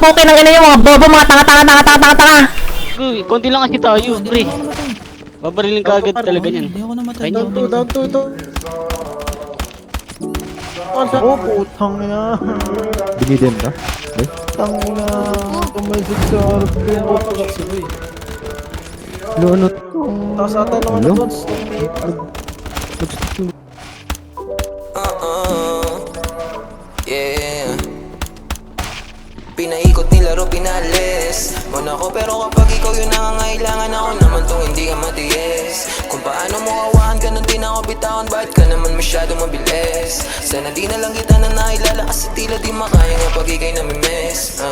pukin ng ina yung mga bobo, mga tanga. Uy, konti lang kasi tayo, pre. Babarilin ka agad talaga yan. Hindi ako namatay. Ay, Hindi ako Down namatay. to. Oh, putang ina. Binidin ka? Tang ina. Tumaisip sa harap ko. Lunot ko. Taas ata naman Hello? na doon. Yeah. Pinaikot nilaro, pinalis mo na ko, pero kapag ikaw yung nangangailangan, ako naman tong hindi ka matiis. Kung paano mo kawahan ka nung di na ako bitawan, bakit ka naman masyado mabilis? Sana di na lang kita na nailala, kasi tila di makaya nga pag ikay namimiss.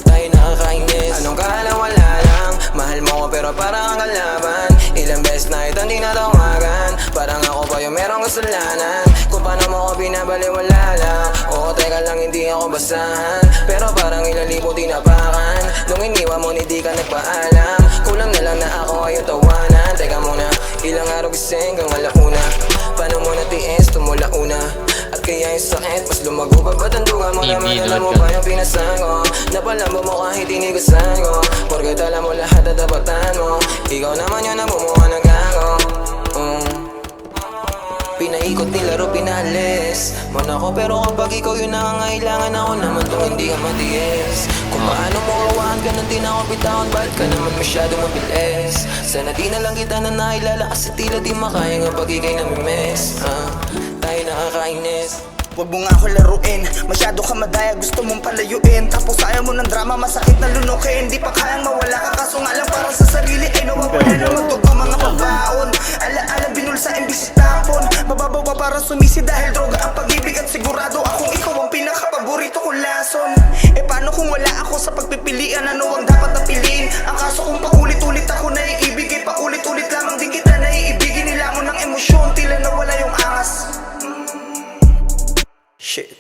Tayo nakakainis. Anong kala wala lang, mahal mo ko pero parang ang kalaban. Ilang beses na ito hindi natawagan, parang ako pa yung merong kasalanan. Kung paano mo ko binabaliwala lang, oo teka lang hindi ako basahan, pero parang ilang libo tinapakan. Nung iniwan mo hindi ka nagpaalam, kulang na lang na ako ay yung tawanan. Teka muna, ilang araw gising kang alauna, paano mo natiis tumula una? At kaya yung sakit mas lumago, pagbatandugan mo naman, alam mo ba yung pinasan ko? Napalamba mo kahit inigasan ko, porket alam mo lahat at tapatan mo. Ikaw naman yun ang bumuha ng gago. Pinaikot nilaro, pinalis mo na ko, pero kapag ikaw yung nangangailangan, ako naman tong hindi ka matiis. Kung paano mo kawahan ka nang di na ako bitawan, bakit ka naman masyado mabilis? Sana di na lang kita na nailala, kasi tila di makaya nga pag ikay namimiss. Tayo nakakainis. Huwag mo nga ako laruin, masyado ka madaya, gusto mong palayuin. Tapos ayaw mo ng drama, masakit na lunukin. Di pa kayang mawala ka, kaso nga lang para sa sarili ay nawawala na magtuto mga pagbaon. Alaala binulsa imbis tapon, mababaw pa para sumisi dahil droga ang pag-ibig. At sigurado akong ikaw ang pinakapaborito kong lason. E paano kung wala ako sa pagpipilian, ano ang dapat na piliin? Ang kaso kung paulit-ulit ako naiibig, paulit-ulit lamang din kita naiibigin. Nila mo ng emosyon, tila nawala yung angas. Shit.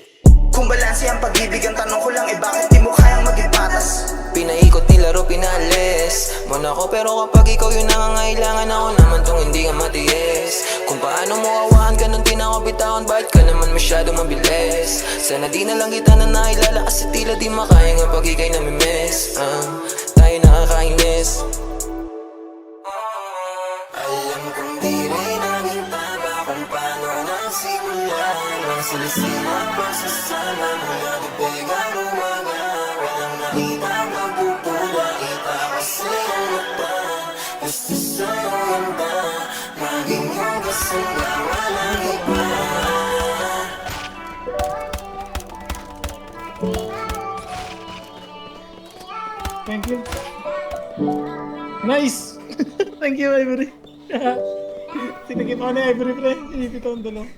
Kung balanse ang pag-ibig, ang tanong ko lang bakit di mo kayang maging patas? Pinaikot nilaro, pinalis mo na ko, pero kapag ikaw yung nangangailangan, ako naman tong hindi ka matiis. Kung paano mo kawahan ka nung di na ako bitawan, bakit ka naman masyado mabilis? Sana di na lang kita na nailala, kasi tila di makaya nga pag ikay namimiss. Tayo nakakainis. Alam kong di rin naging tama kung paano nagsimula. Silisila pagsasama mula bibig ang umaga, walang nakita magpupula. Kita ko sa'yo mata, gusto sa'yo ganda, maging yung kasama, walang iba. Thank you. Nice! Thank you, Ivory. Sinagip ako ni Ivory, pre. Inipit akong dalaw.